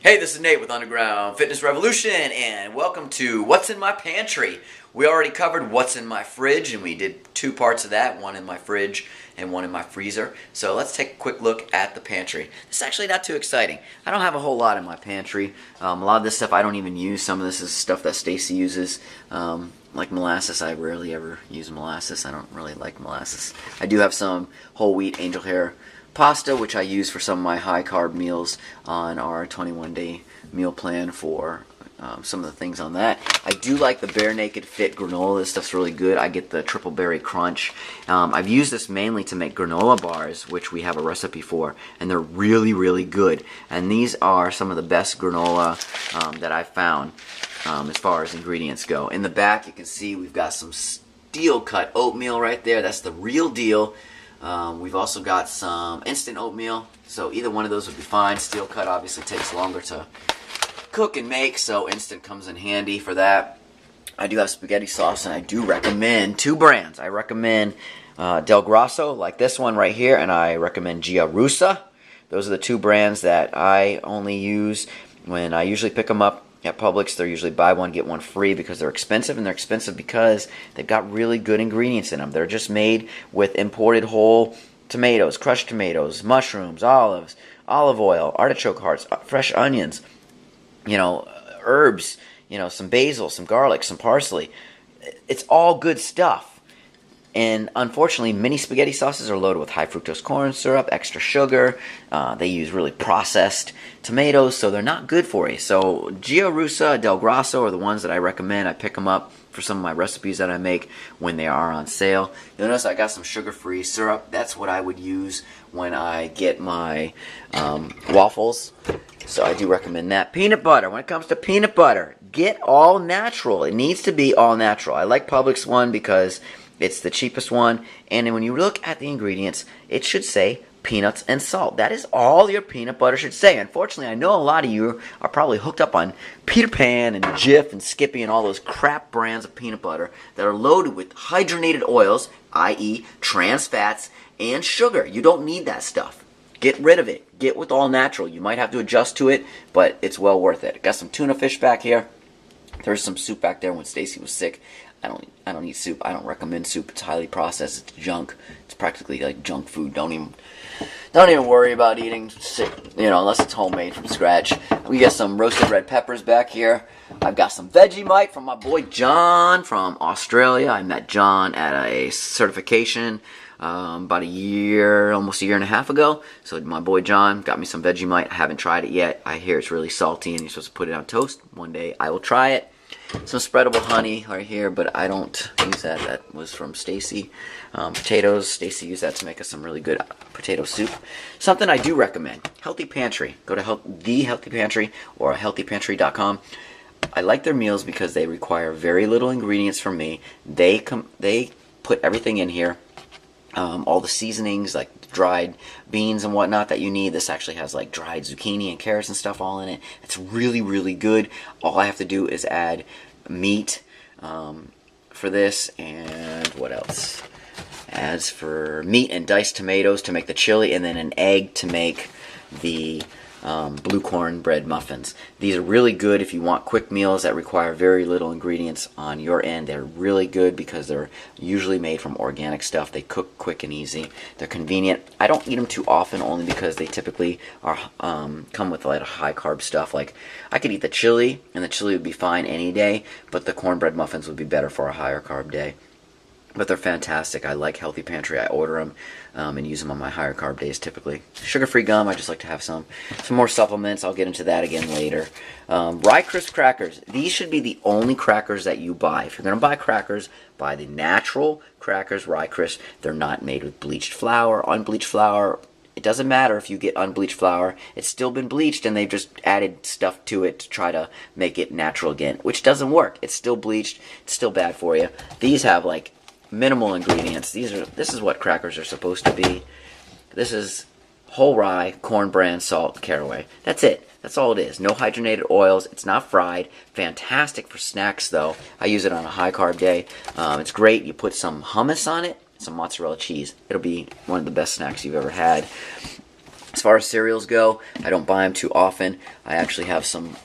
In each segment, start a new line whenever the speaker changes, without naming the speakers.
Hey, this is Nate with Underground Fitness Revolution, and welcome to What's in My Pantry. We already covered what's in my fridge, and we did two parts of that, one in my fridge and one in my freezer. So let's take a quick look at the pantry. It's actually not too exciting. I don't have a whole lot in my pantry. A lot of this stuff I don't even use. Some of this is stuff that Stacy uses. Like molasses, I rarely ever use molasses. I don't really like molasses. I do have some whole wheat angel hair pasta, which I use for some of my high carb meals on our 21-day meal plan for some of the things on that. I do like the Bare Naked Fit granola. This stuff's really good. I get the Triple Berry Crunch. I've used this mainly to make granola bars, which we have a recipe for, and they're really, really good. And these are some of the best granola that I've found as far as ingredients go. In the back, you can see we've got some steel cut oatmeal right there. That's the real deal. We've also got some instant oatmeal, so either one of those would be fine. Steel cut obviously takes longer to cook and make, so instant comes in handy for that. I do have spaghetti sauce, and I do recommend two brands. I recommend Del Grosso, like this one right here, and I recommend Gia Russa. Those are the two brands that I only use when I usually pick them up at Publix. They're usually buy one, get one free because they're expensive, and they're expensive because they've got really good ingredients in them. They're just made with imported whole tomatoes, crushed tomatoes, mushrooms, olives, olive oil, artichoke hearts, fresh onions, herbs, some basil, some garlic, some parsley. It's all good stuff. And unfortunately, many spaghetti sauces are loaded with high fructose corn syrup, extra sugar. They use really processed tomatoes, so they're not good for you. So Gia Russa, Del Grosso are the ones that I recommend. I pick them up for some of my recipes that I make when they are on sale. You'll notice I got some sugar-free syrup. That's what I would use when I get my waffles. So I do recommend that. Peanut butter. When it comes to peanut butter, get all natural. It needs to be all natural. I like Publix one because it's the cheapest one, and then when you look at the ingredients, it should say peanuts and salt. That is all your peanut butter should say. Unfortunately, I know a lot of you are probably hooked up on Peter Pan and Jif and Skippy and all those crap brands of peanut butter that are loaded with hydrogenated oils, i.e. trans fats, and sugar. You don't need that stuff. Get rid of it. Get with all natural. You might have to adjust to it, but it's well worth it. Got some tuna fish back here. There's some soup back there when Stacy was sick. I don't eat soup. I don't recommend soup. It's highly processed. It's junk. It's practically like junk food. Don't even worry about eating, unless it's homemade from scratch. We got some roasted red peppers back here. I've got some Vegemite from my boy John from Australia. I met John at a certification about almost a year and a half ago. So my boy John got me some Vegemite. I haven't tried it yet. I hear it's really salty and you're supposed to put it on toast. One day I will try it. Some spreadable honey right here, but I don't use that. That was from Stacy. Potatoes. Stacy used that to make us some really good potato soup. Something I do recommend. Healthy Pantry. Go to The Healthy Pantry or healthypantry.com. I like their meals because they require very little ingredients from me. They put everything in here. All the seasonings, like dried beans and whatnot that you need. This actually has like dried zucchini and carrots and stuff all in it. It's really, really good. All I have to do is add meat for this, and what else? As for meat and diced tomatoes to make the chili, and then an egg to make the blue cornbread muffins. These are really good if you want quick meals that require very little ingredients on your end. They're really good because they're usually made from organic stuff. They cook quick and easy. They're convenient. I don't eat them too often only because they typically are come with a lot of high carb stuff. Like I could eat the chili, and the chili would be fine any day, but the cornbread muffins would be better for a higher carb day. But they're fantastic. I like Healthy Pantry. I order them and use them on my higher carb days typically. Sugar-free gum, I just like to have some more supplements. I'll get into that again later. Rye Crisp crackers. These should be the only crackers that you buy. If you're going to buy crackers, buy the natural crackers, Rye Crisp. They're not made with bleached flour, unbleached flour. It doesn't matter if you get unbleached flour. It's still been bleached, and they've just added stuff to it to try to make it natural again, which doesn't work. It's still bleached. It's still bad for you. These have like minimal ingredients. This is what crackers are supposed to be. This is whole rye, corn bran, salt, caraway. That's it. That's all it is. No hydrogenated oils. It's not fried. Fantastic for snacks though. I use it on a high carb day. It's great. You put some hummus on it, some mozzarella cheese. It'll be one of the best snacks you've ever had. As far as cereals go, I don't buy them too often. I actually have some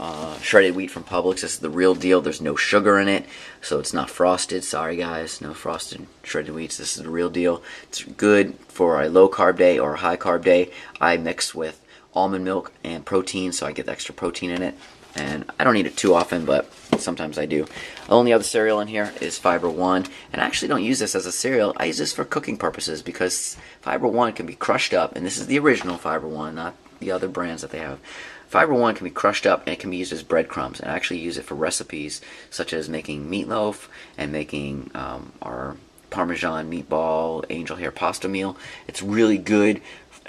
shredded wheat from Publix. This is the real deal. There's no sugar in it, so it's not frosted. Sorry guys, no frosted shredded wheats. This is the real deal. It's good for a low carb day or a high carb day. I mix with almond milk and protein, so I get the extra protein in it. And I don't eat it too often, but sometimes I do. The only other cereal in here is Fiber One, and I actually don't use this as a cereal. I use this for cooking purposes because Fiber One can be crushed up, and this is the original Fiber One, not the other brands that they have. Fiber One can be crushed up, and it can be used as breadcrumbs, and I actually use it for recipes such as making meatloaf and making our Parmesan meatball angel hair pasta meal. It's really good.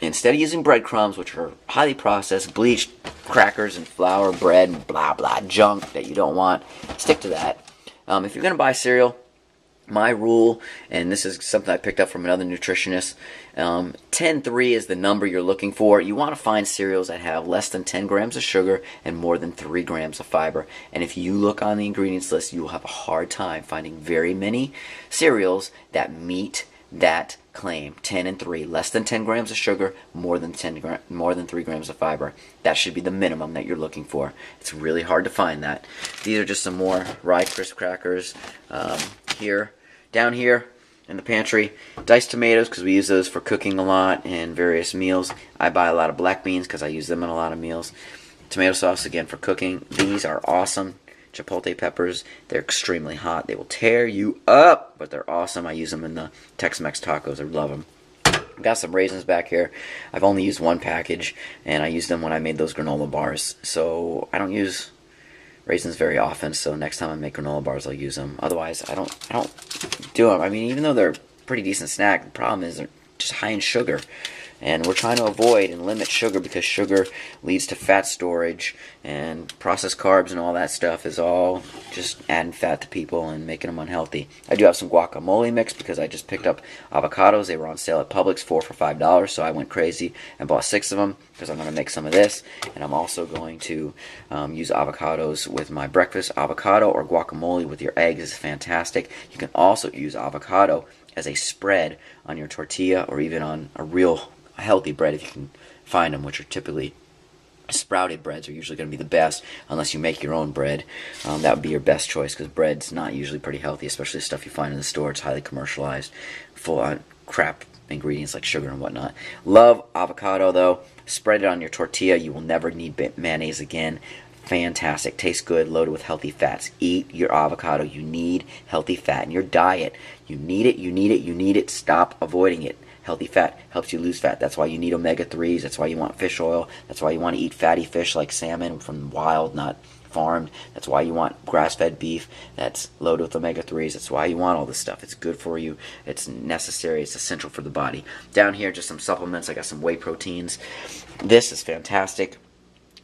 Instead of using breadcrumbs, which are highly processed, bleached crackers and flour, bread, and blah blah junk that you don't want, stick to that. If you're going to buy cereal, my rule, and this is something I picked up from another nutritionist, 10-3 is the number you're looking for. You want to find cereals that have less than 10 grams of sugar and more than 3 grams of fiber. And if you look on the ingredients list, you will have a hard time finding very many cereals that meet that claim. 10 and 3, less than 10 grams of sugar, more than 3 grams of fiber. That should be the minimum that you're looking for. It's really hard to find that. These are just some more Rye Crisp crackers down here in the pantry. Diced tomatoes, because we use those for cooking a lot in various meals. I buy a lot of black beans because I use them in a lot of meals. Tomato sauce, again, for cooking. These are awesome. Chipotle peppers, they're extremely hot. They will tear you up, but they're awesome. I use them in the Tex-Mex tacos. I love them. I've got some raisins back here. I've only used one package, and I used them when I made those granola bars. So I don't use raisins very often, so next time I make granola bars, I'll use them. Otherwise, I don't do them. I mean, even though they're a pretty decent snack, the problem is they're just high in sugar. And we're trying to avoid and limit sugar because sugar leads to fat storage, and processed carbs and all that stuff is all just adding fat to people and making them unhealthy. I do have some guacamole mix because I just picked up avocados. They were on sale at Publix, 4 for $5, so I went crazy and bought 6 of them because I'm going to make some of this. And I'm also going to use avocados with my breakfast. Avocado or guacamole with your eggs is fantastic. You can also use avocado as a spread on your tortilla or even on a real healthy bread if you can find them, which are typically sprouted breads are usually going to be the best unless you make your own bread. That would be your best choice because bread's not usually pretty healthy, especially the stuff you find in the store. It's highly commercialized, full on crap ingredients like sugar and whatnot. Love avocado though. Spread it on your tortilla. You will never need mayonnaise again. Fantastic. Tastes good, loaded with healthy fats. Eat your avocado. You need healthy fat in your diet. You need it, you need it, you need it. Stop avoiding it. Healthy fat helps you lose fat. That's why you need omega-3s. That's why you want fish oil. That's why you want to eat fatty fish like salmon from wild, not farmed. That's why you want grass-fed beef that's loaded with omega-3s. That's why you want all this stuff. It's good for you. It's necessary. It's essential for the body. Down here, just some supplements. I got some whey proteins. This is fantastic.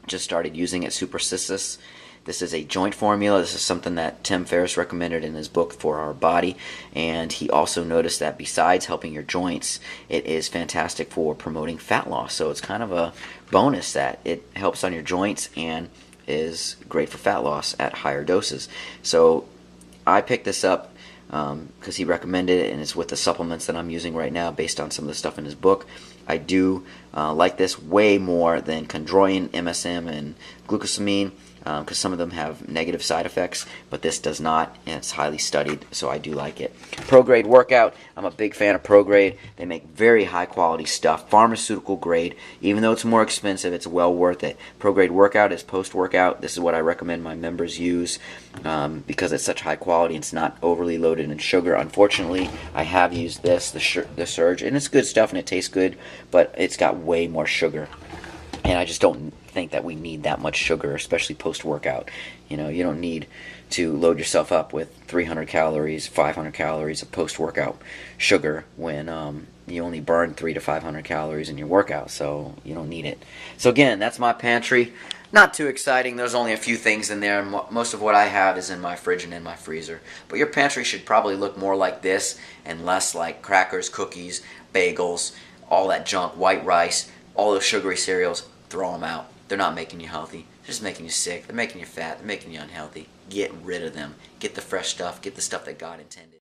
Just started using it, Super Cissus. This is a joint formula. This is something that Tim Ferriss recommended in his book For Our Body, and he also noticed that besides helping your joints, it is fantastic for promoting fat loss. So it's kind of a bonus that it helps on your joints and is great for fat loss at higher doses. So I picked this up because he recommended it, and it's with the supplements that I'm using right now based on some of the stuff in his book. I do like this way more than chondroitin, MSM, and glucosamine, because some of them have negative side effects, but this does not, and it's highly studied, so I do like it. ProGrade Workout, I'm a big fan of ProGrade. They make very high quality stuff, pharmaceutical grade. Even though it's more expensive, it's well worth it. ProGrade Workout is post-workout. This is what I recommend my members use because it's such high quality and it's not overly loaded in sugar. Unfortunately, I have used this, the Surge, and it's good stuff and it tastes good, but it's got way more sugar. And I just don't think that we need that much sugar, especially post-workout. You know, you don't need to load yourself up with 300 calories, 500 calories of post-workout sugar when you only burn 300 to 500 calories in your workout, so you don't need it. So again, that's my pantry. Not too exciting. There's only a few things in there, and most of what I have is in my fridge and in my freezer. But your pantry should probably look more like this and less like crackers, cookies, bagels, all that junk, white rice, all those sugary cereals. Throw them out. They're not making you healthy. They're just making you sick. They're making you fat. They're making you unhealthy. Get rid of them. Get the fresh stuff. Get the stuff that God intended.